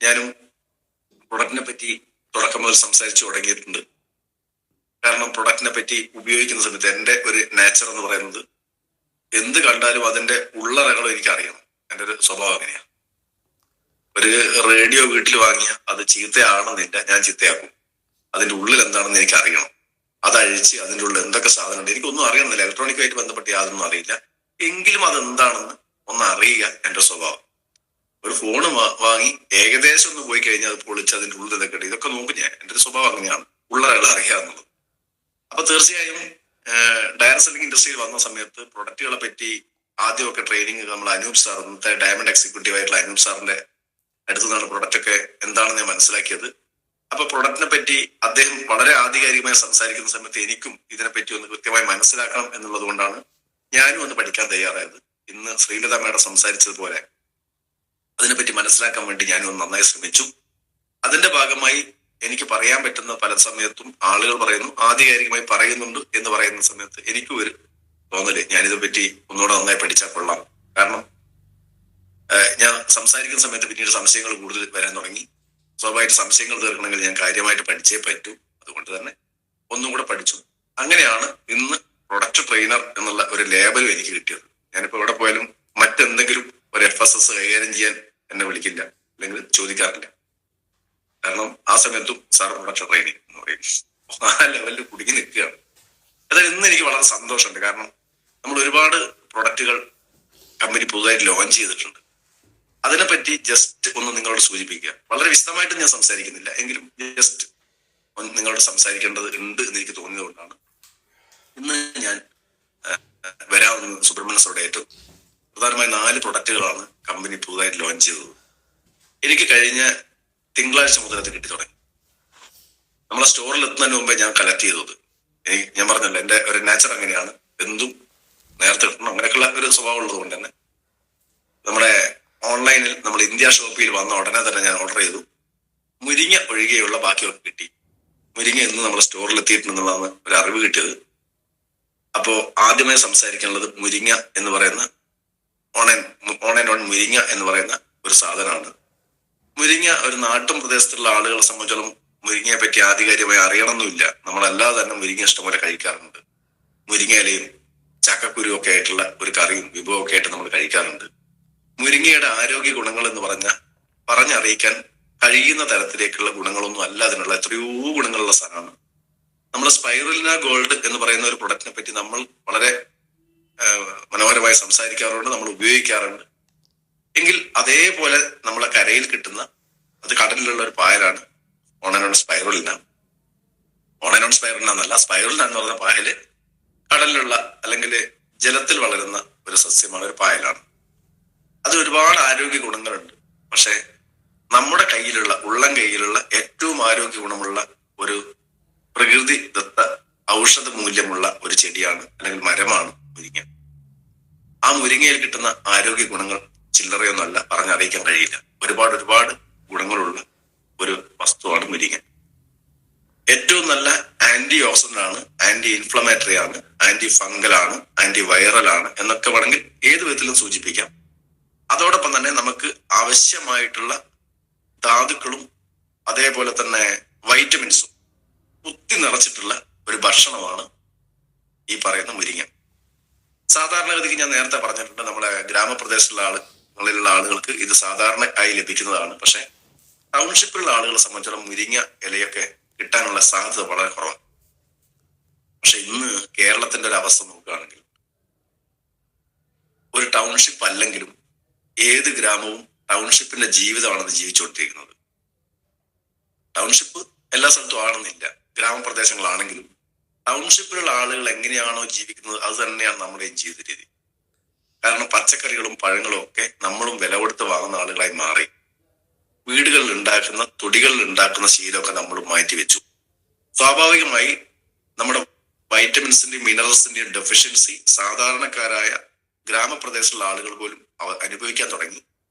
ഞാനും പ്രൊഡക്റ്റിനെ പറ്റി തുടക്കം മുതൽ സംസാരിച്ചു തുടങ്ങിയിട്ടുണ്ട്. കാരണം പ്രൊഡക്റ്റിനെ പറ്റി ഉപയോഗിക്കുന്ന സമയത്ത് എൻ്റെ ഒരു നേച്ചർ എന്ന് പറയുന്നത് എന്ത് കണ്ടാലും അതിന്റെ ഉള്ളറകളും എനിക്ക് അറിയണം. എൻ്റെ ഒരു സ്വഭാവം അങ്ങനെയാണ്. ഒരു റേഡിയോ വീട്ടിൽ വാങ്ങിയ അത് ചീത്തയാണെന്നില്ല, ഞാൻ ചീത്തയാക്കും. അതിന്റെ ഉള്ളിൽ എന്താണെന്ന് എനിക്ക് അറിയണം. അതഴിച്ച് അതിൻ്റെ ഉള്ളിൽ എന്തൊക്കെ സാധനം ഉണ്ട് എനിക്കൊന്നും അറിയണമെന്നില്ല. ഇലക്ട്രോണിക്കുമായിട്ട് ബന്ധപ്പെട്ട് യാതൊന്നും അറിയില്ല. എങ്കിലും അതെന്താണെന്ന് ഒന്ന് അറിയുക എൻ്റെ സ്വഭാവം. ഒരു ഫോണ് വാങ്ങി ഏകദേശം ഒന്ന് പോയി കഴിഞ്ഞാൽ അത് പൊളിച്ച് അതിന്റെ ഉള്ളിൽ ഇതൊക്കെ ഇതൊക്കെ നോക്കും ഞാൻ. എൻ്റെ ഒരു സ്വഭാവം അങ്ങനെയാണ്, ഉള്ളറകൾ അറിയാവുന്നത്. അപ്പൊ തീർച്ചയായും ഡയറക്ട് സെല്ലിംഗ് ഇൻഡസ്ട്രിയിൽ വന്ന സമയത്ത് പ്രൊഡക്റ്റുകളെ പറ്റി ആദ്യമൊക്കെ ട്രെയിനിങ് നമ്മൾ അനൂപ് സാർ, ഇന്നത്തെ ഡയമണ്ട് എക്സിക്യൂട്ടീവ് ആയിട്ടുള്ള അനൂപ് സാറിന്റെ അടുത്തു നിന്നാണ് പ്രൊഡക്റ്റ് ഒക്കെ എന്താണെന്ന് ഞാൻ മനസ്സിലാക്കിയത്. അപ്പൊ പ്രൊഡക്റ്റിനെ പറ്റി അദ്ദേഹം വളരെ ആധികാരികമായി സംസാരിക്കുന്ന സമയത്ത് എനിക്കും ഇതിനെപ്പറ്റി ഒന്ന് കൃത്യമായി മനസ്സിലാക്കണം എന്നുള്ളത് കൊണ്ടാണ് ഞാനും ഒന്ന് പഠിക്കാൻ തയ്യാറായത്. ഇന്ന് ശ്രീലത മേഡം സംസാരിച്ചതുപോലെ അതിനെപ്പറ്റി മനസ്സിലാക്കാൻ വേണ്ടി ഞാനും ഒന്ന് നന്നായി ശ്രമിച്ചു. അതിന്റെ ഭാഗമായി എനിക്ക് പറയാൻ പറ്റുന്ന പല സമയത്തും ആളുകൾ പറയുന്നു, ആധികാരികമായി പറയുന്നുണ്ട് എന്ന് പറയുന്ന സമയത്ത് എനിക്കും ഒരു തോന്നല്, ഞാനിതിനെ പറ്റി ഒന്നുകൂടെ നന്നായി പഠിച്ചാൽ കൊള്ളാം. കാരണം ഞാൻ സംസാരിക്കുന്ന സമയത്ത് പിന്നീട് സംശയങ്ങൾ കൂടുതൽ വരാൻ തുടങ്ങി. സ്വാഭാവികമായിട്ട് സംശയങ്ങൾ തീർക്കണമെങ്കിൽ ഞാൻ കാര്യമായിട്ട് പഠിച്ചേ പറ്റൂ. അതുകൊണ്ട് തന്നെ ഒന്നും കൂടെ പഠിച്ചു. അങ്ങനെയാണ് ഇന്ന് പ്രൊഡക്റ്റ് ട്രെയിനർ എന്നുള്ള ഒരു ലേബലും എനിക്ക് കിട്ടിയത്. ഞാനിപ്പോ എവിടെ പോയാലും മറ്റെന്തെങ്കിലും ഒരു FSS കൈകാര്യം ചെയ്യാൻ എന്നെ വിളിക്കില്ല, അല്ലെങ്കിൽ ചോദിക്കാറില്ല. കാരണം ആ സമയത്തും സാർ പ്രൊഡക്റ്റ് ട്രെയിനിങ് എന്ന് പറയും. ആ ലെവലിൽ കുടുങ്ങി നിൽക്കുകയാണ്. അതായത് ഇന്ന് എനിക്ക് വളരെ സന്തോഷമുണ്ട്. കാരണം നമ്മൾ ഒരുപാട് പ്രൊഡക്റ്റുകൾ കമ്പനി പുതുതായിട്ട് ലോഞ്ച് ചെയ്തിട്ടുണ്ട്. അതിനെപ്പറ്റി ജസ്റ്റ് ഒന്ന് നിങ്ങളോട് സൂചിപ്പിക്കുക. വളരെ വിശദമായിട്ട് ഞാൻ സംസാരിക്കുന്നില്ല, എങ്കിലും ജസ്റ്റ് നിങ്ങളോട് സംസാരിക്കേണ്ടത് ഉണ്ട് എന്ന് എനിക്ക് തോന്നിയത് കൊണ്ടാണ് ഇന്ന് ഞാൻ വരാവുന്ന സുബ്രഹ്മണ്യ ഏറ്റവും പ്രധാനമായി 4 പ്രൊഡക്റ്റുകളാണ് കമ്പനി പുതുതായിട്ട് ലോഞ്ച് ചെയ്തത്. എനിക്ക് കഴിഞ്ഞ തിങ്കളാഴ്ച മുതൽ അത് കിട്ടി തുടങ്ങി. നമ്മളെ സ്റ്റോറിൽ എത്തുന്നതിന് മുമ്പേ ഞാൻ കളക്ട് ചെയ്തത്. ഞാൻ പറഞ്ഞല്ലോ, എൻ്റെ ഒരു നേച്ചർ അങ്ങനെയാണ്, എന്തും നേരത്തെ കിട്ടണം, അങ്ങനെയൊക്കെയുള്ള ഒരു സ്വഭാവം ഉള്ളത് കൊണ്ട് തന്നെ നമ്മുടെ ഓൺലൈനിൽ നമ്മൾ ഇന്ത്യ ഷോപ്പിൽ വന്ന ഉടനെ തന്നെ ഞാൻ ഓർഡർ ചെയ്തു. മുരിങ്ങ ഒഴികെയുള്ള ബാക്കിയൊക്കെ കിട്ടി. മുരിങ്ങ ഇന്ന് നമ്മുടെ സ്റ്റോറിൽ എത്തിയിട്ടുണ്ടെന്നുള്ളതാണ് ഒരു അറിവ് കിട്ടിയത്. അപ്പോൾ ആദ്യമായി സംസാരിക്കാനുള്ളത് മുരിങ്ങ എന്ന് പറയുന്ന ഓൺ ആൻഡ് ഓൺ മുരിങ്ങ എന്ന് പറയുന്ന ഒരു സാധനമാണ്. മുരിങ്ങ ഒരു നാട്ടും പ്രദേശത്തുള്ള ആളുകളെ സംബന്ധിച്ചോളം മുരിങ്ങയെ പറ്റി ആധികാരികമായി അറിയണമെന്നില്ല. നമ്മളല്ലാതെ തന്നെ മുരിങ്ങ ഇഷ്ടംപോലെ കഴിക്കാറുണ്ട്. മുരിങ്ങ ഇലയും ചക്കക്കുരുവും ഒക്കെ ആയിട്ടുള്ള ഒരു കറിയും വിഭവമൊക്കെ ആയിട്ട് നമ്മൾ കഴിക്കാറുണ്ട്. മുരിങ്ങയുടെ ആരോഗ്യ ഗുണങ്ങൾ എന്ന് പറഞ്ഞറിയിക്കാൻ കഴിയുന്ന തരത്തിലേക്കുള്ള ഗുണങ്ങളൊന്നും അല്ല അതിനുള്ള, എത്രയോ ഗുണങ്ങളുള്ള സാധനമാണ്. നമ്മൾ സ്പൈറുലിന ഗോൾഡ് എന്ന് പറയുന്ന ഒരു പ്രൊഡക്റ്റിനെ പറ്റി നമ്മൾ വളരെ മനോഹരമായി സംസാരിക്കാറുണ്ട്, നമ്മൾ ഉപയോഗിക്കാറുണ്ട്. എങ്കിൽ അതേപോലെ നമ്മളെ കരയിൽ കിട്ടുന്ന, അത് കടലിലുള്ള ഒരു പായലാണ് ഓണനോൺ സ്പൈറുലിന. ഓണനോൺ സ്പൈറുലിന എന്നല്ല, സ്പൈറുലിന എന്ന് പറയുന്ന പായല് കടലിലുള്ള അല്ലെങ്കിൽ ജലത്തിൽ വളരുന്ന ഒരു സസ്യമാണ്, ഒരു പായലാണ്. അത് ഒരുപാട് ആരോഗ്യ ഗുണങ്ങളുണ്ട്. പക്ഷെ നമ്മുടെ കയ്യിലുള്ള, ഉള്ളം കയ്യിലുള്ള ഏറ്റവും ആരോഗ്യ ഗുണമുള്ള ഒരു പ്രകൃതി ദത്ത ഔഷധ മൂല്യമുള്ള ഒരു ചെടിയാണ് അല്ലെങ്കിൽ മരമാണ് മുരിങ്ങ. ആ മുരിങ്ങയിൽ കിട്ടുന്ന ആരോഗ്യ ഗുണങ്ങൾ ചില്ലറയൊന്നുമല്ല, പറഞ്ഞറിയിക്കാൻ കഴിയില്ല. ഒരുപാട് ഗുണങ്ങളുള്ള ഒരു വസ്തുവാണ് മുരിങ്ങ. ഏറ്റവും നല്ല ആന്റി ഓക്സിഡന്റ് ആണ്, ആന്റി ഇൻഫ്ലമേറ്ററി ആണ്, ആന്റി ഫംഗൽ ആണ്, ആന്റി വൈറൽ ആണ് എന്നൊക്കെ വേണമെങ്കിൽ ഏത് വിധത്തിലും സൂചിപ്പിക്കാം. അതോടൊപ്പം തന്നെ നമുക്ക് ആവശ്യമായിട്ടുള്ള ധാതുക്കളും അതേപോലെ തന്നെ വൈറ്റമിൻസും കുത്തി നിറച്ചിട്ടുള്ള ഒരു ഭക്ഷണമാണ് ഈ പറയുന്ന മുരിങ്ങ. സാധാരണഗതിക്ക് ഞാൻ നേരത്തെ പറഞ്ഞിട്ടുണ്ട്, നമ്മളെ ഗ്രാമപ്രദേശത്തുള്ള ആളുകളിലുള്ള ആളുകൾക്ക് ഇത് സാധാരണ ആയി ലഭിക്കുന്നതാണ്. പക്ഷെ ടൗൺഷിപ്പിലുള്ള ആളുകളെ സംബന്ധിച്ചിടത്തോളം മുരിങ്ങ ഇലയൊക്കെ കിട്ടാനുള്ള സാധ്യത വളരെ കുറവാണ്. പക്ഷെ ഇന്ന് കേരളത്തിന്റെ ഒരു അവസ്ഥ നോക്കുകയാണെങ്കിൽ ഒരു ടൗൺഷിപ്പ് അല്ലെങ്കിലും ഏത് ഗ്രാമവും ടൗൺഷിപ്പിന്റെ ജീവിതമാണ് അത് ജീവിച്ചുകൊണ്ടിരിക്കുന്നത്. ടൗൺഷിപ്പ് എല്ലാ സ്ഥലത്തും ആണെന്നില്ല, ഗ്രാമപ്രദേശങ്ങളാണെങ്കിലും ടൗൺഷിപ്പിലുള്ള ആളുകൾ എങ്ങനെയാണോ ജീവിക്കുന്നത് അത് തന്നെയാണ് നമ്മുടെയും ജീവിത രീതി. കാരണം പച്ചക്കറികളും പഴങ്ങളും ഒക്കെ നമ്മളും വില കൊടുത്ത് വാങ്ങുന്ന ആളുകളായി മാറി. വീടുകളിൽ ഉണ്ടാക്കുന്ന, തൊടികളിൽ ഉണ്ടാക്കുന്ന ശീലമൊക്കെ നമ്മൾ മാറ്റിവെച്ചു. സ്വാഭാവികമായി നമ്മുടെ വൈറ്റമിൻസിന്റെയും മിനറൽസിന്റെയും ഡെഫിഷ്യൻസി സാധാരണക്കാരായ ഗ്രാമപ്രദേശത്തുള്ള ആളുകൾ പോലും അനുഭവിക്കാൻ തുടങ്ങി.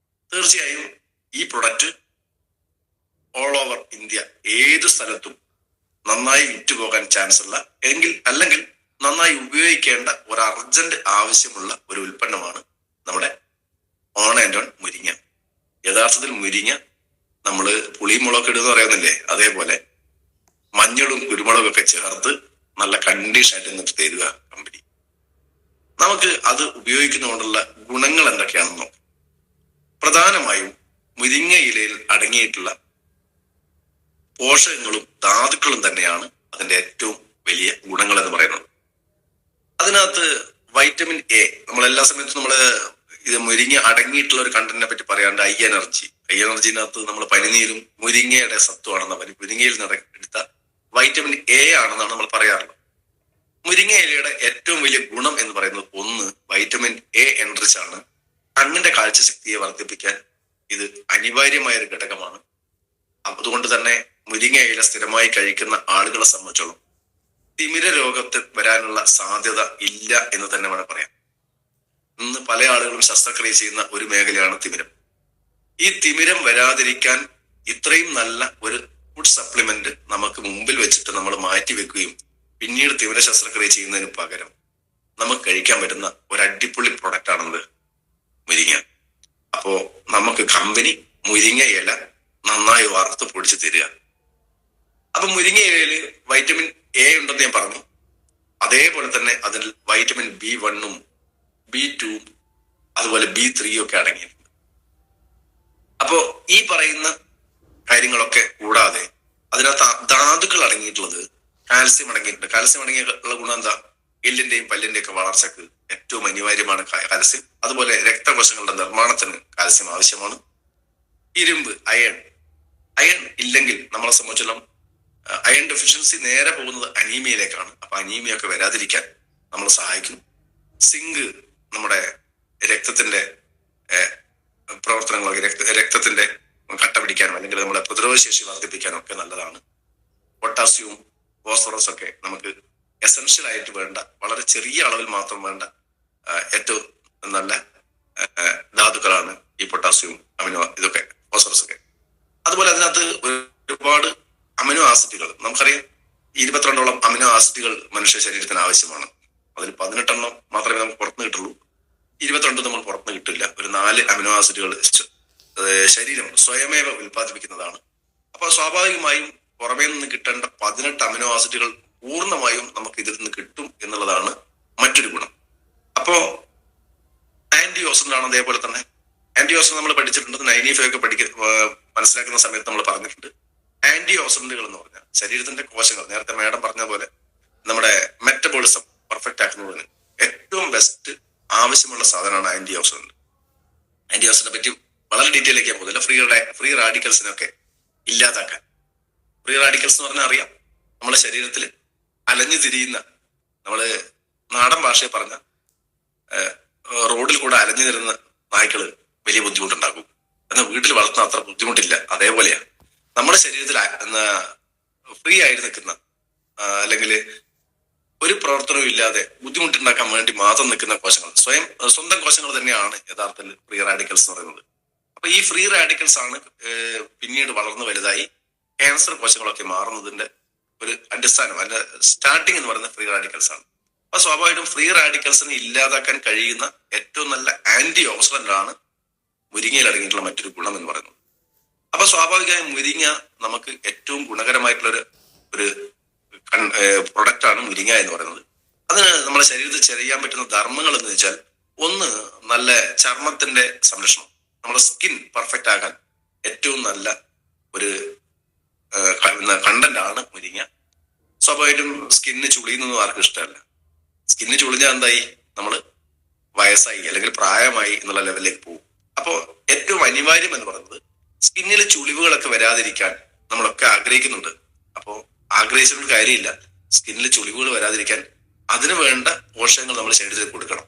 തീർച്ചയായും ഈ പ്രൊഡക്റ്റ് ഓൾ ഓവർ ഇന്ത്യ ഏത് സ്ഥലത്തും നന്നായി വിറ്റുപോകാൻ ചാൻസ് ഉള്ള, അല്ലെങ്കിൽ നന്നായി ഉപയോഗിക്കേണ്ട ഒരു അർജന്റ് ആവശ്യമുള്ള ഒരു ഉൽപ്പന്നമാണ് നമ്മുടെ ഓൺ ആൻഡ് ഓൺ മുരിങ്ങ. യഥാർത്ഥത്തിൽ മുരിങ്ങ നമ്മള് പുളിയും മുളകൊക്കെ ഇടുന്ന പറയുന്നില്ലേ, അതേപോലെ മഞ്ഞളും കുരുമുളകും ഒക്കെ ചേർത്ത് നല്ല കണ്ടീഷനായിട്ട് എന്നിട്ട് തരിക കമ്പനി. നമുക്ക് അത് ഉപയോഗിക്കുന്നതുകൊണ്ടുള്ള ഗുണങ്ങൾ എന്തൊക്കെയാണെന്ന് നോക്കാം. പ്രധാനമായും മുരിങ്ങ ഇലയിൽ അടങ്ങിയിട്ടുള്ള പോഷകങ്ങളും ധാതുക്കളും തന്നെയാണ് അതിന്റെ ഏറ്റവും വലിയ ഗുണങ്ങൾ എന്ന് പറയുന്നത്. അതിനകത്ത് വൈറ്റമിൻ എ, നമ്മൾ എല്ലാ സമയത്തും നമ്മള് ഇത് മുരിങ്ങ അടങ്ങിയിട്ടുള്ള ഒരു കണ്ടന്റിനെ പറ്റി പറയാണ്ട് ഐ എനർജിനകത്ത് നമ്മൾ പനിനീരും മുരിങ്ങയുടെ സത്വമാണെന്ന മുരിങ്ങയിൽ നിന്ന് എടുത്ത വൈറ്റമിൻ എ ആണെന്നാണ് നമ്മൾ പറയാറുള്ളത്. മുരിങ്ങ ഇലയുടെ ഏറ്റവും വലിയ ഗുണം എന്ന് പറയുന്നത് ഒന്ന് വൈറ്റമിൻ എ എൻറിച്ച് ആണ്. കണ്ണിന്റെ കാഴ്ചശക്തിയെ വർദ്ധിപ്പിക്കാൻ ഇത് അനിവാര്യമായ ഒരു ഘടകമാണ്. അതുകൊണ്ട് തന്നെ മുരിങ്ങ ഇല സ്ഥിരമായി കഴിക്കുന്ന ആളുകളെ സംബന്ധിച്ചോളം തിമിര രോഗത്തിൽ വരാനുള്ള സാധ്യത ഇല്ല എന്ന് തന്നെ വേണം പറയാം. ഇന്ന് പല ആളുകളും ശസ്ത്രക്രിയ ചെയ്യുന്ന ഒരു മേഖലയാണ് തിമിരം. ഈ തിമിരം വരാതിരിക്കാൻ ഇത്രയും നല്ല ഒരു ഫുഡ് സപ്ലിമെന്റ് നമുക്ക് മുമ്പിൽ വെച്ചിട്ട് നമ്മൾ മാറ്റി വെക്കുകയും പിന്നീട് തിമിര ശസ്ത്രക്രിയ ചെയ്യുന്നതിന് പകരം നമുക്ക് കഴിക്കാൻ പറ്റുന്ന ഒരു അടിപൊളി പ്രൊഡക്റ്റ് ആണെന്നത് മുരിങ്ങ. അപ്പോ നമുക്ക് കമ്പനി മുരിങ്ങ ഇല നന്നായി വറുത്ത് പൊടിച്ച് തരിക. അപ്പൊ മുരിങ്ങ ഇലയില് വൈറ്റമിൻ എ ഉണ്ടെന്ന് ഞാൻ പറഞ്ഞു. അതേപോലെ തന്നെ അതിൽ വൈറ്റമിൻ B1ഉം B2ഉം അതുപോലെ B3 ഒക്കെ അടങ്ങിയിട്ടുണ്ട്. അപ്പോ ഈ പറയുന്ന കാര്യങ്ങളൊക്കെ കൂടാതെ അതിനകത്ത് ധാതുക്കൾ അടങ്ങിയിട്ടുള്ളത് കാൽസ്യം അടങ്ങിയിട്ടുണ്ട്. കാൽസ്യം അടങ്ങിയിട്ടുള്ള ഗുണം എന്താ? എല്ലിന്റെയും പല്ലിന്റെയും ഒക്കെ വളർച്ചക്ക് ഏറ്റവും അനിവാര്യമാണ് കാൽസ്യം. അതുപോലെ രക്തകോശങ്ങളുടെ നിർമ്മാണത്തിന് കാൽസ്യം ആവശ്യമാണ്. ഇരുമ്പ്, അയൺ ഇല്ലെങ്കിൽ നമ്മളെ സംബന്ധിച്ചിടത്തോളം അയൺ ഡെഫിഷ്യൻസി നേരെ പോകുന്നത് അനീമിയയിലേക്കാണ്. അപ്പൊ അനീമിയ ഒക്കെ വരാതിരിക്കാൻ നമ്മളെ സഹായിക്കും. സിങ്ക് നമ്മുടെ രക്തത്തിന്റെ പ്രവർത്തനങ്ങളൊക്കെ രക്തത്തിന്റെ കട്ട പിടിക്കാനും അല്ലെങ്കിൽ നമ്മളെ പ്രതിരോധശേഷി വർദ്ധിപ്പിക്കാനും ഒക്കെ നല്ലതാണ്. പൊട്ടാസ്യവും ഫോസ്ഫറസ് ഒക്കെ നമുക്ക് എസെൻഷ്യൽ ആയിട്ട് വേണ്ട, വളരെ ചെറിയ അളവിൽ മാത്രം വേണ്ട ഏറ്റവും നല്ല ധാതുക്കളാണ് ഈ പൊട്ടാസ്യവും ഇതൊക്കെ ഫോസ്ഫറസ് ഒക്കെ. അതുപോലെ അതിനകത്ത് ഒരുപാട് അമിനോ ആസിഡുകൾ, നമുക്കറിയാം 22ഓളം അമിനോ ആസിഡുകൾ മനുഷ്യ ശരീരത്തിന് ആവശ്യമാണ്. അതിൽ 18 മാത്രമേ നമുക്ക് പുറത്തുനിന്ന് കിട്ടുള്ളൂ. 22 നമ്മൾ പുറത്തുനിന്ന് കിട്ടില്ല. ഒരു 4 അമിനോ ആസിഡുകൾ ശരീരം സ്വയമേവ ഉൽപ്പാദിപ്പിക്കുന്നതാണ്. അപ്പൊ സ്വാഭാവികമായും പുറമേ നിന്ന് കിട്ടേണ്ട 18 അമിനോ ആസിഡുകൾ പൂർണ്ണമായും നമുക്ക് ഇതിൽ നിന്ന് കിട്ടും എന്നുള്ളതാണ് മറ്റൊരു ഗുണം. അപ്പോ ആന്റി ഓക്സിഡന്റ് ആണ്. അതേപോലെ തന്നെ ആന്റി ഓക്സിഡന്റ് നമ്മൾ പഠിച്ചിട്ടുണ്ട്. 95 ഒക്കെ മനസ്സിലാക്കുന്ന സമയത്ത് നമ്മൾ പറഞ്ഞിട്ടുണ്ട്. ആന്റി ഓക്സിഡന്റുകൾ എന്ന് പറഞ്ഞാൽ ശരീരത്തിന്റെ കോശങ്ങൾ, നേരത്തെ മാഡം പറഞ്ഞ പോലെ നമ്മുടെ മെറ്റബോളിസം പെർഫെക്റ്റ് ആക്കുന്നതിന് ഏറ്റവും ബെസ്റ്റ് ആവശ്യമുള്ള സാധനമാണ് ആന്റി ഓക്സിഡന്റ്. ആന്റി ഓക്സിഡന്റിനെ പറ്റി വളരെ ഡീറ്റെയിൽ ആക്കിയാൽ പോകുന്നില്ല. ഫ്രീ റാഡിക്കൽസിനൊക്കെ ഇല്ലാതാക്കാൻ. ഫ്രീ റാഡിക്കൽസ് എന്ന് പറഞ്ഞാൽ അറിയാം, നമ്മുടെ ശരീരത്തിൽ അലഞ്ഞു തിരിയുന്ന, നമ്മള് നാടൻ ഭാഷയെ പറഞ്ഞ റോഡിൽ കൂടെ അലഞ്ഞു തിരുന്ന നായ്ക്കള് വലിയ ബുദ്ധിമുട്ടുണ്ടാക്കും. എന്നാൽ വീട്ടിൽ വളർത്തുന്ന അത്ര ബുദ്ധിമുട്ടില്ല. അതേപോലെയാണ് നമ്മുടെ ശരീരത്തിൽ ഫ്രീ ആയിട്ട് നിൽക്കുന്ന അല്ലെങ്കിൽ ഒരു പ്രവർത്തനവും ഇല്ലാതെ ബുദ്ധിമുട്ടുണ്ടാക്കാൻ വേണ്ടി മാത്രം നിൽക്കുന്ന കോശങ്ങൾ, സ്വന്തം കോശങ്ങൾ തന്നെയാണ് യഥാർത്ഥത്തിൽ ഫ്രീ റാഡിക്കൽസ് എന്ന് പറയുന്നത്. അപ്പൊ ഈ ഫ്രീ റാഡിക്കൽസ് ആണ് പിന്നീട് വളർന്നു വലുതായി ക്യാൻസർ കോശങ്ങളൊക്കെ മാറുന്നതിന്റെ ഒരു അടിസ്ഥാനം, അതിന്റെ സ്റ്റാർട്ടിങ് എന്ന് പറയുന്നത് ഫ്രീ റാഡിക്കൽസ് ആണ്. അപ്പൊ സ്വാഭാവികമായിട്ടും ഫ്രീ റാഡിക്കൽസിനെ ഇല്ലാതാക്കാൻ കഴിയുന്ന ഏറ്റവും നല്ല ആന്റി ഓക്സിഡന്റ് ആണ് മുരിങ്ങയിൽ അടങ്ങിയിട്ടുള്ള മറ്റൊരു ഗുണം എന്ന് പറയുന്നത്. അപ്പൊ സ്വാഭാവികമായും മുരിങ്ങ നമുക്ക് ഏറ്റവും ഗുണകരമായിട്ടുള്ള ഒരു പ്രൊഡക്റ്റ് ആണ് മുരിങ്ങ എന്ന് പറയുന്നത്. അതിന് നമ്മുടെ ശരീരത്തിൽ ചെയ്യാൻ പറ്റുന്ന ധർമ്മങ്ങൾ എന്ന് വെച്ചാൽ, ഒന്ന് നല്ല ചർമ്മത്തിന്റെ സംരക്ഷണം, നമ്മുടെ സ്കിൻ പെർഫെക്റ്റ് ആകാൻ ഏറ്റവും നല്ല ഒരു കണ്ടന്റ് ആണ് മുരിങ്ങ. സ്വാഭാവികമായിട്ടും സ്കിന്നിന് ചുളിയുന്നൊന്നും ആർക്കും ഇഷ്ടമല്ല. സ്കിന്നിന് ചുളിഞ്ഞാൽ എന്തായി, നമ്മള് വയസ്സായി അല്ലെങ്കിൽ പ്രായമായി എന്നുള്ള ലെവലിലേക്ക് പോകും. അപ്പോ ഏറ്റവും അനിവാര്യം എന്ന് പറയുന്നത് സ്കിന്നിൽ ചുളിവുകളൊക്കെ വരാതിരിക്കാൻ നമ്മളൊക്കെ ആഗ്രഹിക്കുന്നുണ്ട്. അപ്പോ ആഗ്രഹിച്ചിട്ടൊരു കാര്യമില്ല. സ്കിന്നിൽ ചുളിവുകൾ വരാതിരിക്കാൻ അതിന് വേണ്ട പോഷകങ്ങൾ നമ്മൾ ശരീരത്തിൽ കൊടുക്കണം.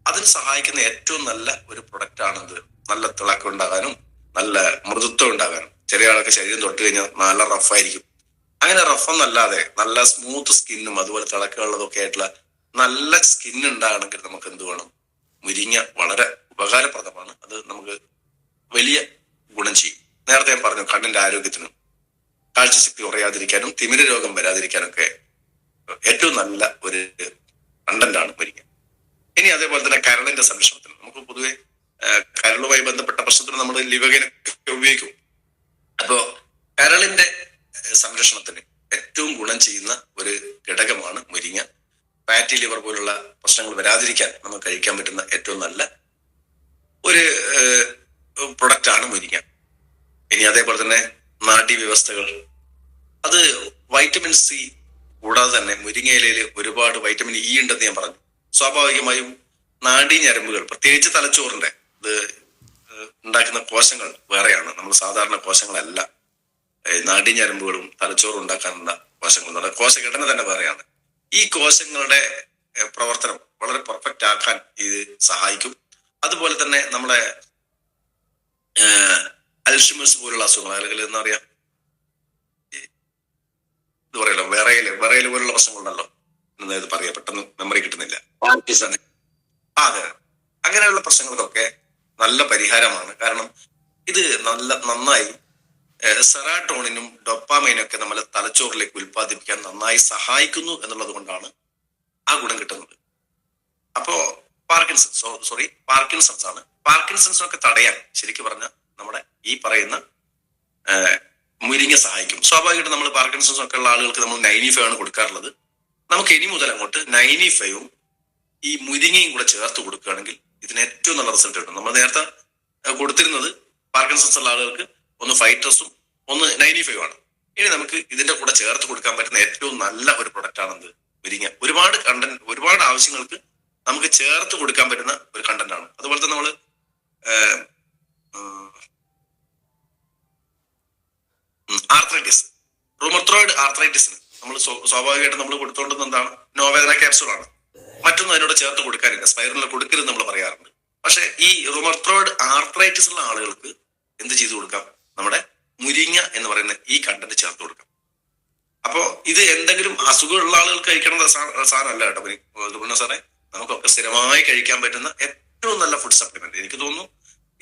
അതിന് സഹായിക്കുന്ന ഏറ്റവും നല്ല ഒരു പ്രൊഡക്റ്റ് ആണിത്. നല്ല തിളക്കം ഉണ്ടാകാനും നല്ല മൃദുത്വം ഉണ്ടാകാനും. ചെറിയ ആളൊക്കെ ശരീരം തൊട്ട് കഴിഞ്ഞാൽ നല്ല റഫായിരിക്കും. അങ്ങനെ റഫെന്നല്ലാതെ നല്ല സ്മൂത്ത് സ്കിന്നും അതുപോലെ തിളക്കമുള്ളതൊക്കെ ആയിട്ടുള്ള നല്ല സ്കിൻ ഉണ്ടാകണമെങ്കിൽ നമുക്ക് എന്ത് വേണം? മുരിങ്ങ വളരെ ഉപകാരപ്രദമാണ്. അത് നമുക്ക് വലിയ ഗുണം ചെയ്യും. നേരത്തെ ഞാൻ പറഞ്ഞു, കണ്ണിന്റെ ആരോഗ്യത്തിനും കാഴ്ചശക്തി കുറയാതിരിക്കാനും തിമിര രോഗം വരാതിരിക്കാനൊക്കെ ഏറ്റവും നല്ല ഒരു കണ്ടന്റ് ആണ് മുരിങ്ങ. ഇനി അതേപോലെ തന്നെ കരളിന്റെ സംരക്ഷണത്തിന് നമുക്ക് പൊതുവെ കരളുമായി ബന്ധപ്പെട്ട പ്രശ്നത്തിന് നമ്മൾ ലിവഗൈനൊക്കെ ഉപയോഗിക്കും. സംരക്ഷണത്തിന് ഏറ്റവും ഗുണം ചെയ്യുന്ന ഒരു ഘടകമാണ് മുരിങ്ങ. ഫാറ്റി ലിവർ പോലുള്ള പ്രശ്നങ്ങൾ വരാതിരിക്കാൻ നമുക്ക് കഴിക്കാൻ പറ്റുന്ന ഏറ്റവും നല്ല ഒരു പ്രൊഡക്റ്റ് ആണ് മുരിങ്ങ. ഇനി അതേപോലെ തന്നെ നാഡീവ്യവസ്ഥകൾ, അത് വൈറ്റമിൻ സി കൂടാതെ തന്നെ മുരിങ്ങയിലയിൽ ഒരുപാട് വൈറ്റമിൻ ഇ ഉണ്ടെന്ന് ഞാൻ പറഞ്ഞു. സ്വാഭാവികമായും നാഡീ ഞരമ്പുകൾ, പ്രത്യേകിച്ച് തലച്ചോറിന്റെ ഇത് ഉണ്ടാക്കുന്ന കോശങ്ങൾ വേറെയാണ്. നമ്മൾ സാധാരണ കോശങ്ങളല്ല. നാഡീ ഞരമ്പുകളും തലച്ചോറും ഉണ്ടാക്കാനുള്ള കോശങ്ങൾ എന്ന് പറഞ്ഞാൽ കോശഘടന തന്നെ വേറെയാണ്. ഈ കോശങ്ങളുടെ പ്രവർത്തനം വളരെ പെർഫെക്റ്റ് ആക്കാൻ ഇത് സഹായിക്കും. അതുപോലെ തന്നെ നമ്മുടെ അൽഷിമേഴ്സ് പോലുള്ള അസുഖങ്ങൾ, അല്ലെങ്കിൽ എന്താ പറയാ, ഇത് പറയല്ലോ വിറയല് പോലുള്ള പ്രശ്നങ്ങളുണ്ടല്ലോ, ഇത് പറയാ, പെട്ടെന്ന് മെമ്മറി കിട്ടുന്നില്ല. അതെ, അങ്ങനെയുള്ള പ്രശ്നങ്ങൾക്കൊക്കെ നല്ല പരിഹാരമാണ്. കാരണം ഇത് നന്നായി സെറാട്ടോണിനും ഡോപ്പാമൈനും ഒക്കെ നമ്മളെ തലച്ചോറിലേക്ക് ഉൽപ്പാദിപ്പിക്കാൻ നന്നായി സഹായിക്കുന്നു എന്നുള്ളത് കൊണ്ടാണ് ആ ഗുണം കിട്ടുന്നത്. അപ്പോ പാർക്കിൻസൺസ് ആണ്. പാർക്കിൻസൺസിനൊക്കെ തടയാൻ ശരിക്കും പറഞ്ഞാൽ നമ്മുടെ ഈ പറയുന്ന മുരിങ്ങ സഹായിക്കും. സ്വാഭാവികമായിട്ട് നമ്മൾ പാർക്കിൻസൺസ് ഒക്കെ ഉള്ള ആളുകൾക്ക് നമ്മൾ 95 ആണ് കൊടുക്കാറുള്ളത്. നമുക്ക് ഇനി മുതൽ അങ്ങോട്ട് 95ഉം ഈ മുരിങ്ങയും കൂടെ ചേർത്ത് കൊടുക്കുകയാണെങ്കിൽ ഇതിന് ഏറ്റവും നല്ല റിസൾട്ട് കിട്ടും. നമ്മൾ നേരത്തെ കൊടുത്തിരുന്നത് പാർക്കിൻസൺസ് ഉള്ള ആളുകൾക്ക് ഒന്ന് ഫൈറ്റസും ഒന്ന് 95 ആണ്. ഇനി നമുക്ക് ഇതിന്റെ കൂടെ ചേർത്ത് കൊടുക്കാൻ പറ്റുന്ന ഏറ്റവും നല്ല ഒരു പ്രൊഡക്റ്റ് ആണെന്ത്, മുരിങ്ങ. ഒരുപാട് ആവശ്യങ്ങൾക്ക് നമുക്ക് ചേർത്ത് കൊടുക്കാൻ പറ്റുന്ന ഒരു കണ്ടന്റ് ആണ്. അതുപോലെ തന്നെ നമ്മള് ആർത്രൈറ്റിസ്, റുമറ്റോയിഡ് ആർത്രൈറ്റിസിന് നമ്മൾ സ്വാഭാവികമായിട്ട് നമ്മൾ കൊടുത്തോണ്ടുന്ന എന്താണ്, നോവേദന ക്യാപ്സൂളാണ്. മറ്റൊന്നും അതിനോട് ചേർത്ത് കൊടുക്കാനില്ല. സ്പൈറലിൽ കൊടുക്കരുത് നമ്മൾ പറയാറുണ്ട്. പക്ഷെ ഈ റുമറ്റോയിഡ് ആർത്രൈറ്റിസ് ഉള്ള ആളുകൾക്ക് എന്ത് ചെയ്തു കൊടുക്കാം, നമ്മുടെ മുരിങ്ങ എന്ന് പറയുന്ന ഈ കണ്ടന്റ് ചേർത്ത് കൊടുക്കാം. അപ്പോ ഇത് എന്തെങ്കിലും അസുഖമുള്ള ആളുകൾക്ക് കഴിക്കണം സാധനമല്ല കേട്ടോ സാറേ. നമുക്കൊക്കെ സ്ഥിരമായി കഴിക്കാൻ പറ്റുന്ന ഏറ്റവും നല്ല ഫുഡ് സപ്ലിമെന്റ്. എനിക്ക് തോന്നുന്നു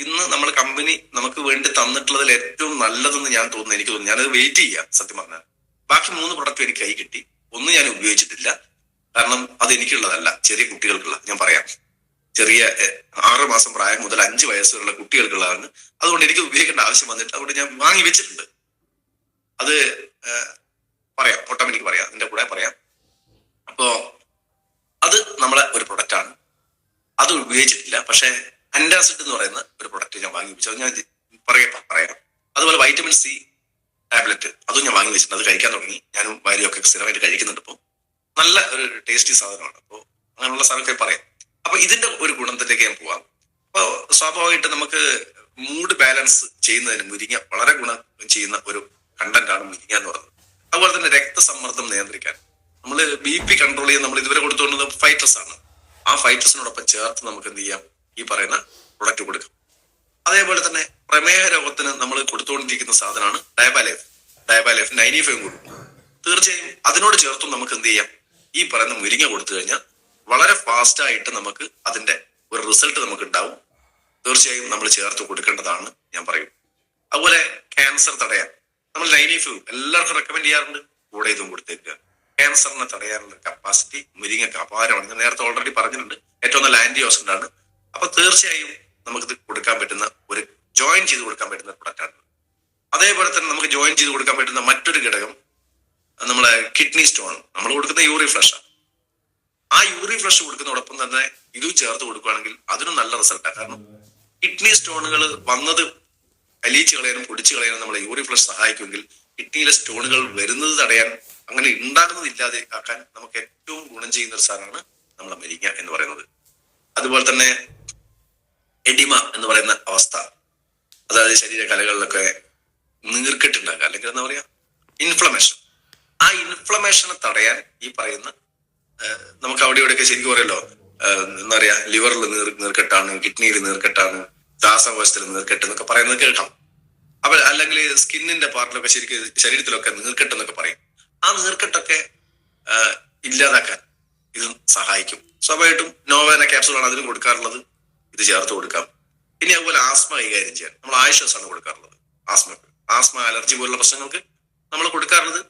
ഇന്ന് നമ്മൾ കമ്പനി നമുക്ക് വേണ്ടി തന്നിട്ടുള്ളതിൽ ഏറ്റവും നല്ലതെന്ന് എനിക്ക് തോന്നുന്നു. ഞാനത് വെയിറ്റ് ചെയ്യാം സത്യം പറഞ്ഞാൽ. ബാക്കി 3 പ്രൊഡക്റ്റ് എനിക്ക് കൈ കിട്ടി. ഒന്ന് ഞാൻ ഉപയോഗിച്ചിട്ടില്ല, കാരണം അത് എനിക്കുള്ളതല്ല, ചെറിയ കുട്ടികൾക്കുള്ള. ഞാൻ പറയാം, ചെറിയ 6 മാസം പ്രായം മുതൽ 5 വയസ്സുള്ള കുട്ടികൾക്കുള്ളതാണ്. അതുകൊണ്ട് എനിക്ക് ഉപയോഗിക്കേണ്ട ആവശ്യം വന്നിട്ട് അതുകൊണ്ട് ഞാൻ വാങ്ങി വെച്ചിട്ടുണ്ട്. അത് പറയാം, ഓട്ടോമാറ്റിക് പറയാം, അതിന്റെ കൂടെ പറയാം. അപ്പോ അത് നമ്മളെ ഒരു പ്രൊഡക്റ്റ് ആണ്. അത് ഉപയോഗിച്ചിട്ടില്ല. പക്ഷെ അൻറ്റാസിഡ് എന്ന് പറയുന്ന ഒരു പ്രൊഡക്റ്റ് ഞാൻ വാങ്ങി വെച്ചു. അത് ഞാൻ പറയാം. അതുപോലെ വൈറ്റമിൻ സി ടാബ്ലറ്റ് അതും ഞാൻ വാങ്ങി വെച്ചിട്ടുണ്ട്. അത് കഴിക്കാൻ തുടങ്ങി. ഞാനും ഭാര്യയൊക്കെ സ്ഥിരമായിട്ട് കഴിക്കുന്നുണ്ട്. ഇപ്പോൾ നല്ല ഒരു ടേസ്റ്റി സാധനമാണ്. അപ്പോൾ അങ്ങനെയുള്ള സാധനമൊക്കെ പറയാം. അപ്പൊ ഇതിന്റെ ഒരു ഗുണത്തിലേക്ക് ഞാൻ പോവാം. അപ്പൊ സ്വാഭാവികമായിട്ട് നമുക്ക് മൂഡ് ബാലൻസ് ചെയ്യുന്നതിന് മുരിങ്ങ വളരെ ഗുണം ചെയ്യുന്ന ഒരു കണ്ടന്റ് ആണ് മുരിങ്ങ എന്ന് പറയുന്നത്. അതുപോലെ തന്നെ രക്തസമ്മർദ്ദം നിയന്ത്രിക്കാൻ, നമ്മൾ BP കൺട്രോൾ ചെയ്യാൻ നമ്മൾ ഇതുവരെ കൊടുത്തുകൊണ്ടത് ഫൈറ്റസ് ആണ്. ആ ഫൈറ്റസിനോടൊപ്പം ചേർത്ത് നമുക്ക് എന്ത് ചെയ്യാം, ഈ പറയുന്ന പ്രൊഡക്റ്റ് കൊടുക്കാം. അതേപോലെ തന്നെ പ്രമേഹ രോഗത്തിന് നമ്മൾ കൊടുത്തുകൊണ്ടിരിക്കുന്ന സാധനമാണ് ഡയബാലൈഫ് 95 കൊടുക്കും. തീർച്ചയായും അതിനോട് ചേർത്തും നമുക്ക് എന്ത് ചെയ്യാം, ഈ പറയുന്ന മുരിങ്ങ കൊടുത്തു കഴിഞ്ഞാൽ വളരെ ഫാസ്റ്റ് ആയിട്ട് നമുക്ക് അതിന്റെ ഒരു റിസൾട്ട് നമുക്ക് ഉണ്ടാവും. തീർച്ചയായും നമ്മൾ ചേർത്ത് കൊടുക്കേണ്ടതാണ് ഞാൻ പറയും. അതുപോലെ ക്യാൻസർ തടയാൻ നമ്മൾ 95 എല്ലാവർക്കും റെക്കമെൻഡ് ചെയ്യാറുണ്ട്. കൂടെ ഇതും കൊടുത്തേക്കുക. ക്യാൻസറിനെ തടയാനുള്ള കപ്പാസിറ്റി മുരിങ്ങയ്ക്ക് അപാരമാണ്. ഞാൻ നേരത്തെ ഓൾറെഡി പറഞ്ഞിട്ടുണ്ട്, ഏറ്റവും നല്ല ആന്റി ഓക്സിഡന്റ് ആണ്. അപ്പൊ തീർച്ചയായും നമുക്കിത് കൊടുക്കാൻ പറ്റുന്ന ഒരു ജോയിൻ ചെയ്ത് കൊടുക്കാൻ പറ്റുന്ന പ്രൊഡക്റ്റ് ആണ്. അതേപോലെ തന്നെ നമുക്ക് ജോയിൻ ചെയ്ത് കൊടുക്കാൻ പറ്റുന്ന മറ്റൊരു ഘടകം നമ്മളെ കിഡ്നി സ്റ്റോൺ. നമ്മൾ കൊടുക്കുന്ന യൂറി ഫ്ലഷ്. ആ യൂറി ഫ്ലഷ് കൊടുക്കുന്നതോടൊപ്പം തന്നെ ഇതും ചേർത്ത് കൊടുക്കുകയാണെങ്കിൽ അതിനും നല്ല റിസൾട്ടാണ്. കാരണം കിഡ്നി സ്റ്റോണുകൾ വന്നത് അലിയിച്ച് കളയാനും പൊടിച്ചു കളയാനും നമ്മളെ യൂറി ഫ്ലഷ് സഹായിക്കുമെങ്കിൽ കിഡ്നിയിലെ സ്റ്റോണുകൾ വരുന്നത് തടയാൻ, അങ്ങനെ ഉണ്ടാകുന്നതില്ലാതെ ആക്കാൻ നമുക്ക് ഏറ്റവും ഗുണം ചെയ്യുന്ന ഒരു സാധനമാണ് നമ്മളെ മുരിങ്ങ എന്ന് പറയുന്നത്. അതുപോലെ തന്നെ എഡിമ എന്ന് പറയുന്ന അവസ്ഥ, അതായത് ശരീര കലകളിലൊക്കെ നീർക്കെട്ടുണ്ടാക്കുക, അല്ലെങ്കിൽ എന്താ പറയാ, ഇൻഫ്ലമേഷൻ. ആ ഇൻഫ്ലമേഷനെ തടയാൻ ഈ പറയുന്ന നമുക്ക് അവിടെ ഇവിടെയൊക്കെ ശരിക്കും പറയല്ലോ, എന്താ പറയാ, ലിവറിൽ നീർക്കെട്ടാണ്, കിഡ്നിയിൽ നീർക്കെട്ടാണ്, ശ്വാസകോശത്തിൽ നീർക്കെട്ട് എന്നൊക്കെ പറയുന്നത് കേൾക്കാം. അപ്പൊ അല്ലെങ്കിൽ സ്കിന്നിന്റെ പാർട്ടിലൊക്കെ ശരിക്കും ശരീരത്തിലൊക്കെ നീർക്കെട്ടെന്നൊക്കെ പറയും. ആ നീർക്കെട്ടൊക്കെ ഇല്ലാതാക്കാൻ ഇത് സഹായിക്കും. സ്വാഭാവികമായിട്ടും നോവേന ക്യാപ്സൂളാണ് അതിനും കൊടുക്കാറുള്ളത്. ഇത് ചേർത്ത് കൊടുക്കാം. ഇനി അതുപോലെ ആസ്മ കൈകാര്യം ചെയ്യാൻ നമ്മൾ ആയുഷ്വാസാണ് കൊടുക്കാറുള്ളത്. ആസ്മ അലർജി പോലുള്ള പ്രശ്നങ്ങൾക്ക് നമ്മൾ കൊടുക്കാറുള്ളത്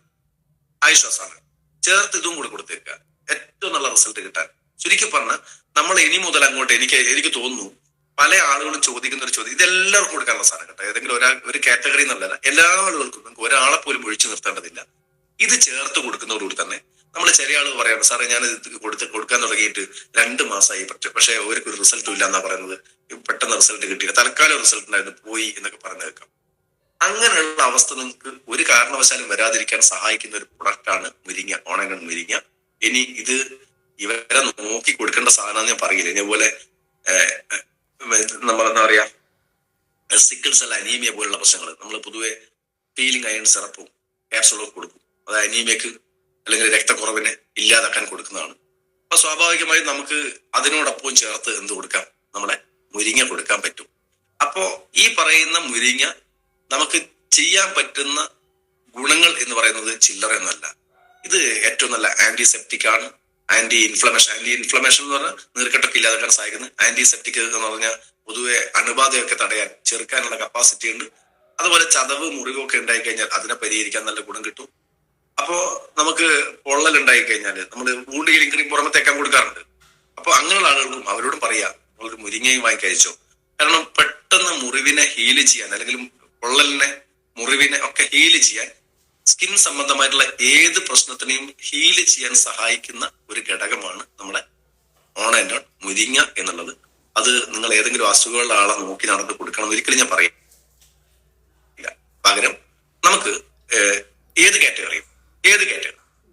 ആയുഷ്വാസാണ്. ചേർത്ത് ഇതും കൂടി കൊടുത്തേക്കുക, ഏറ്റവും നല്ല റിസൾട്ട് കിട്ടാൻ. ചുരുക്കി പറഞ്ഞാൽ നമ്മൾ ഇനി മുതൽ അങ്ങോട്ട് എനിക്ക് തോന്നുന്നു പല ആളുകളും ചോദിക്കുന്ന ഒരു ചോദ്യം, ഇതെല്ലാവർക്കും കൊടുക്കാനുള്ള സാധനം കേട്ടോ, ഏതെങ്കിലും ഒരു കാറ്റഗറി എന്നുള്ളതല്ല, എല്ലാ ആളുകൾക്കും, നമുക്ക് ഒരാളെ പോലും ഒഴിച്ചു നിർത്തേണ്ടതില്ല. ഇത് ചേർത്ത് കൊടുക്കുന്നതോടുകൂടി തന്നെ നമ്മൾ ചെറിയ ആളുകൾ പറയാണ്, സാറേ ഞാൻ ഇത് കൊടുക്കാൻ തുടങ്ങിയിട്ട് 2 മാസമായി, പക്ഷെ ഒരു റിസൾട്ടും ഇല്ല എന്നാ പറയുന്നത്, പെട്ടെന്ന് റിസൾട്ട് കിട്ടിയില്ല, തൽക്കാലം റിസൾട്ട് ഉണ്ടായിരുന്നു പോയി എന്നൊക്കെ പറഞ്ഞു കേൾക്കാം. അങ്ങനെയുള്ള അവസ്ഥ നിങ്ങൾക്ക് ഒരു കാരണവശാലും വരാതിരിക്കാൻ സഹായിക്കുന്ന ഒരു പ്രൊഡക്റ്റാണ് മുരിങ്ങ, ഓൺ ആൻഡ് ഓൺ മുരിങ്ങ. ഇനി ഇത് ഇവരെ നോക്കി കൊടുക്കേണ്ട സാധനം ഞാൻ പറയില്ല. ഇതേപോലെ നമ്മളെന്താ പറയാ, സിക്കിൾ സെൽ അനീമിയ പോലുള്ള പ്രശ്നങ്ങൾ നമ്മൾ പൊതുവെ ഫീലിംഗ് അയൺ സിറപ്പും ക്യാപ്സൂളും കൊടുക്കും. അത് അനീമിയക്ക് അല്ലെങ്കിൽ രക്തക്കുറവിനെ ഇല്ലാതാക്കാൻ കൊടുക്കുന്നതാണ്. അപ്പൊ സ്വാഭാവികമായും നമുക്ക് അതിനോടൊപ്പം ചേർത്ത് എന്ത് കൊടുക്കാം, നമ്മളെ മുരിങ്ങ കൊടുക്കാൻ പറ്റും. അപ്പോ ഈ പറയുന്ന മുരിങ്ങ നമുക്ക് ചെയ്യാൻ പറ്റുന്ന ഗുണങ്ങൾ എന്ന് പറയുന്നത് ചില്ലറയൊന്നുമല്ല. ഇത് ഏറ്റവും നല്ല ആന്റിസെപ്റ്റിക് ആണ്, ആന്റി ഇൻഫ്ലമേഷൻ എന്ന് പറഞ്ഞാൽ നീർക്കെട്ടൊക്കെ ഇല്ലാതാക്കാൻ സഹായിക്കുന്നത്. ആന്റിസെപ്റ്റിക് എന്ന് പറഞ്ഞാൽ പൊതുവെ അണുബാധയൊക്കെ തടയാൻ ചെറുക്കാനുള്ള കപ്പാസിറ്റി ഉണ്ട്. അതുപോലെ ചതവ് മുറിവൊക്കെ ഉണ്ടായി കഴിഞ്ഞാൽ അതിനെ പരിഹരിക്കാൻ നല്ല ഗുണം കിട്ടും. അപ്പോ നമുക്ക് പൊള്ളൽ ഉണ്ടായി കഴിഞ്ഞാൽ നമ്മൾ വൂണ്ട് ഹീലിംഗ് ക്രീം പുറമത്തേക്കാൻ കൊടുക്കാറുണ്ട്. അപ്പൊ അങ്ങനെയുള്ള ആളുകൾക്കും അവരോടും പറയാ, നമ്മളൊരു മുരിങ്ങയും വാങ്ങി കഴിച്ചോ. കാരണം പെട്ടെന്ന് മുറിവിനെ ഹീല് ചെയ്യാൻ, അല്ലെങ്കിൽ പൊള്ളലിനെ മുറിവിനെ ഒക്കെ ഹീല് ചെയ്യാൻ, സ്കിൻ സംബന്ധമായിട്ടുള്ള ഏത് പ്രശ്നത്തിനെയും ഹീല് ചെയ്യാൻ സഹായിക്കുന്ന ഒരു ഘടകമാണ് നമ്മുടെ ഓൺ ആൻഡ് ഓൺ മുരിങ്ങ എന്നുള്ളത്. അത് നിങ്ങൾ ഏതെങ്കിലും അസുഖമുള്ള ആളെ നോക്കി നടന്ന് കൊടുക്കണം ഒരിക്കലും ഞാൻ പറയില്ല. പകരം നമുക്ക് ഏത് കാറ്റഗറി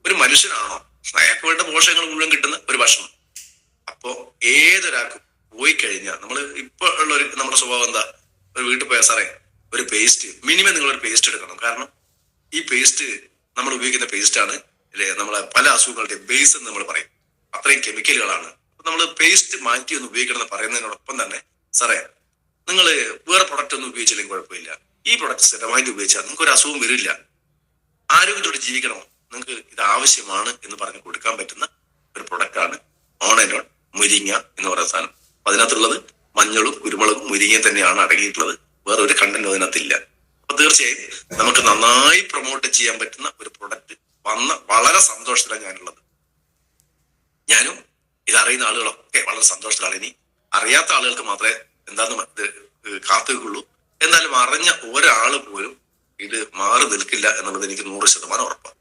ഒരു മനുഷ്യനാണോ അയാൾക്ക് വേണ്ട പോഷകങ്ങൾ മുഴുവൻ കിട്ടുന്ന ഒരു ഭക്ഷണം. അപ്പോ ഏതൊരാൾക്കും പോയി കഴിഞ്ഞാൽ, നമ്മൾ ഇപ്പൊ ഉള്ള നമ്മുടെ സ്വഭാവം എന്താ, ഒരു വീട്ടിൽ പോയാൽ സാറേ ഒരു പേസ്റ്റ്, മിനിമം നിങ്ങൾ ഒരു പേസ്റ്റ് എടുക്കണം. കാരണം ഈ പേസ്റ്റ് നമ്മൾ ഉപയോഗിക്കുന്ന പേസ്റ്റാണ് നമ്മളെ പല അസുഖങ്ങളുടെ ബേസ് എന്ന് നമ്മൾ പറയും. അത്രയും കെമിക്കലുകളാണ്. നമ്മൾ പേസ്റ്റ് മാറ്റി ഒന്ന് ഉപയോഗിക്കണം എന്ന് പറയുന്നതിനോടൊപ്പം തന്നെ, സാറേ നിങ്ങൾ വേറെ പ്രൊഡക്റ്റ് ഒന്നും ഉപയോഗിച്ചില്ലെങ്കിൽ കുഴപ്പമില്ല, ഈ പ്രൊഡക്റ്റ് സ്ഥിരമായിട്ട് ഉപയോഗിച്ചാൽ നിങ്ങൾക്ക് ഒരു അസുഖം വരില്ല, ആരോഗ്യത്തോടെ ജീവിക്കണമോ, നിങ്ങൾക്ക് ഇത് ആവശ്യമാണ് എന്ന് പറഞ്ഞ് കൊടുക്കാൻ പറ്റുന്ന ഒരു പ്രൊഡക്റ്റാണ് ഓൺ ആൻഡ് ഓൺ മുരിങ്ങ എന്ന് പറയുന്ന സാധനം. അതിനകത്തുള്ളത് മഞ്ഞളും കുരുമുളകും മുരിങ്ങയും തന്നെയാണ് അടങ്ങിയിട്ടുള്ളത്, വേറെ ഒരു കണ്ടന്റും അതിനകത്തില്ല. അപ്പൊ തീർച്ചയായും നമുക്ക് നന്നായി പ്രൊമോട്ട് ചെയ്യാൻ പറ്റുന്ന ഒരു പ്രൊഡക്റ്റ് വന്ന വളരെ സന്തോഷത്തിലാണ് ഞാനുള്ളത്. ഞാനും ഇതറിയുന്ന ആളുകളൊക്കെ വളരെ സന്തോഷത്തിലാണ്. ഇനി അറിയാത്ത ആളുകൾക്ക് മാത്രമേ എന്താന്ന് കാത്തുള്ളൂ. എന്നാലും അറിഞ്ഞ ഒരാൾ പോലും ഇത് മാറി നിൽക്കില്ല എന്നുള്ളത് എനിക്ക് 100% ഉറപ്പാണ്.